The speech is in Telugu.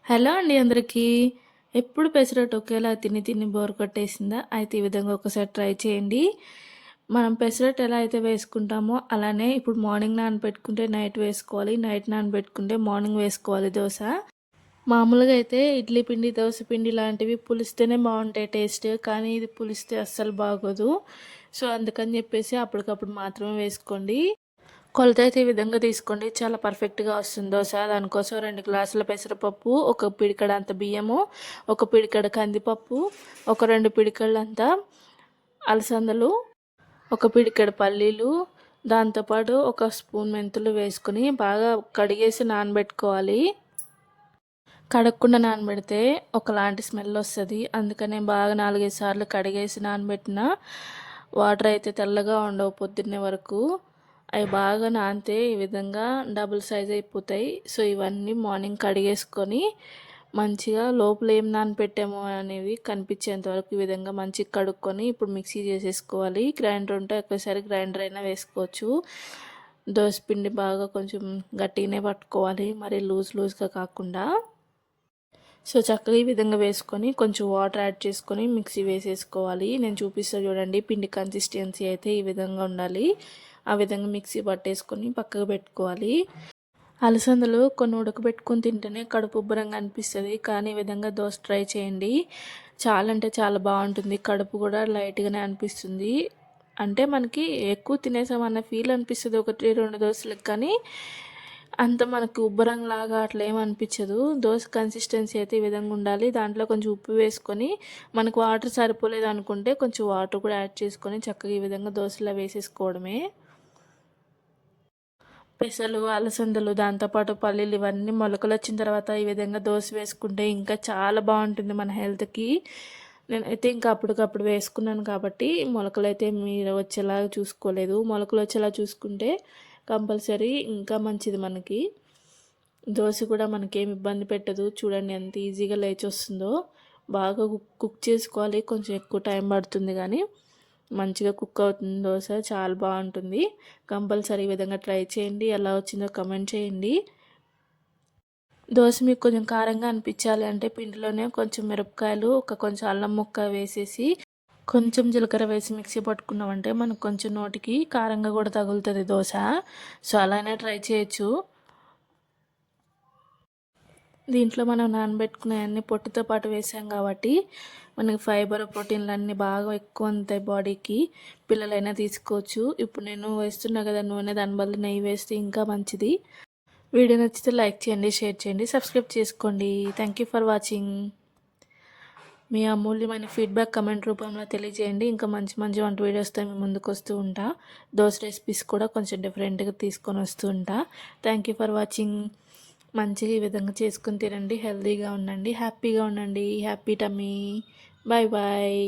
హలో అండి అందరికీ. ఎప్పుడు పెసరట్టు ఒకేలా తిని తిని బోర్ కొట్టేసిందా? అయితే ఈ విధంగా ఒకసారి ట్రై చేయండి. మనం పెసరట్టు ఎలా అయితే వేసుకుంటామో అలానే ఇప్పుడు మార్నింగ్ నానబెట్టుకుంటే నైట్ వేసుకోవాలి. నైట్ నానబెట్టుకుంటే మార్నింగ్ వేసుకోవాలి దోస. మామూలుగా అయితే ఇడ్లీ పిండి, దోస పిండి లాంటివి పులిస్తేనే బావుంటాయి టేస్ట్. కానీ ఇది పులిస్తే అస్సలు బాగోదు. సో, అందుకని చెప్పేసి అప్పటికప్పుడు మాత్రమే వేసుకోండి. కొలత అయితే ఈ విధంగా తీసుకోండి. చాలా పర్ఫెక్ట్‌గా వస్తుంది దోస. దానికోసం 2 గ్లాసుల పెసరపప్పు, ఒక పిడికెడంత బియ్యము, ఒక పిడికెడు కందిపప్పు, ఒక 2 పిడికెళ్ళంత అలసందలు, ఒక పిడికెడు పల్లీలు, దాంతోపాటు ఒక స్పూన్ మెంతులు వేసుకొని బాగా కడిగేసి నానబెట్టుకోవాలి. కడగకుండా నానబెడితే ఒకలాంటి స్మెల్ వస్తది. అందుకనే బాగా 4, 5 సార్లు కడిగేసి నానబెట్టిన వాటర్ అయితే తెల్లగా ఉండవు పొద్దున్నే వరకు. అవి బాగా నానితే ఈ విధంగా డబుల్ సైజ్ అయిపోతాయి. సో, ఇవన్నీ మార్నింగ్ కడిగేసుకొని మంచిగా లోపల ఏం నానపెట్టామో అనేవి కనిపించేంత వరకు ఈ విధంగా మంచిగా కడుక్కొని ఇప్పుడు మిక్సీ చేసేసుకోవాలి. గ్రైండర్ ఉంటే ఒకేసారి గ్రైండర్ అయినా వేసుకోవచ్చు. దోసపిండి బాగా కొంచెం గట్టిగానే పట్టుకోవాలి, మరి లూజ్గా కాకుండా. సో, చక్కగా ఈ విధంగా వేసుకొని కొంచెం వాటర్ యాడ్ చేసుకొని మిక్సీ వేసేసుకోవాలి. నేను చూపిస్తా చూడండి. పిండి కన్సిస్టెన్సీ అయితే ఈ విధంగా ఉండాలి. ఆ విధంగా మిక్సీ పట్టేసుకొని పక్కకు పెట్టుకోవాలి. అలసందలు కొన్ని ఉడకబెట్టుకొని తింటేనే కడుపు ఉబ్బరంగా అనిపిస్తుంది. కానీ ఈ విధంగా దోశ ట్రై చేయండి. చాలా అంటే చాలా బాగుంటుంది. కడుపు కూడా లైట్గానే అనిపిస్తుంది. అంటే మనకి ఎక్కువ తినేసామన్న ఫీల్ అనిపిస్తుంది 1, 2 దోశలకు. కానీ అంత మనకు ఉబ్బరంలాగా అట్లా ఏమనిపించదు. దోశ కన్సిస్టెన్సీ అయితే ఈ విధంగా ఉండాలి. దాంట్లో కొంచెం ఉప్పు వేసుకొని మనకు వాటర్ సరిపోలేదు అనుకుంటే కొంచెం వాటర్ కూడా యాడ్ చేసుకొని చక్కగా ఈ విధంగా దోశలో వేసేసుకోవడమే. పెసలు, అలసందలు, దాంతోపాటు పల్లీలు ఇవన్నీ మొలకలు వచ్చిన తర్వాత ఈ విధంగా దోశ వేసుకుంటే ఇంకా చాలా బాగుంటుంది మన హెల్త్కి. నేనైతే ఇంకా అప్పటికప్పుడు వేసుకున్నాను కాబట్టి మొలకలు అయితే మీరు వచ్చేలాగా చూసుకోలేదు. మొలకలు వచ్చేలా చూసుకుంటే కంపల్సరీ ఇంకా మంచిది మనకి. దోశ కూడా మనకేం ఇబ్బంది పెట్టదు. చూడండి ఎంత ఈజీగా లేచి వస్తుందో. బాగా కుక్ చేసుకోవాలి. కొంచెం ఎక్కువ టైం పడుతుంది కానీ మంచిగా కుక్ అవుతుంది దోశ. చాలా బాగుంటుంది. కంపల్సరీ ఈ విధంగా ట్రై చేయండి. ఎలా వచ్చిందో కమెంట్ చేయండి. దోశ మీకు కొంచెం కారంగా అనిపించాలి అంటే పిండిలోనే కొంచెం మిరపకాయలు, కొంచెం అల్లం ముక్క వేసేసి కొంచెం జీలకర్ర వేసి మిక్సీ పట్టుకున్నామంటే మనకు కొంచెం నోటికి కారంగా కూడా తగులుతుంది దోశ. సో, అలానే ట్రై చేయొచ్చు. దీంట్లో మనం నానబెట్టుకునే పొట్టుతో పాటు వేసాం కాబట్టి మనకి ఫైబర్, ప్రోటీన్లు అన్నీ బాగా ఎక్కువ ఉంటాయి బాడీకి. పిల్లలైనా తీసుకోవచ్చు. ఇప్పుడు నేను వేస్తున్నా కదా నూనె, దాని బదులు నెయ్యి వేస్తే ఇంకా మంచిది. వీడియో నచ్చితే లైక్ చేయండి, షేర్ చేయండి, సబ్స్క్రైబ్ చేసుకోండి. Thank you for watching. మీ అమూల్యమైన ఫీడ్బ్యాక్ కమెంట్ రూపంలో తెలియజేయండి. ఇంకా మంచి మంచి వంట వీడియోస్తో మీ ముందుకు వస్తూ ఉంటా. దోశ రెసిపీస్ కూడా కొంచెం డిఫరెంట్గా తీసుకొని వస్తూ ఉంటా. Thank you for watching. మంచిగా ఈ విధంగా చేసుకుని తినండి. హెల్తీగా ఉండండి, హ్యాపీగా ఉండండి. Happy tummy. Bye bye.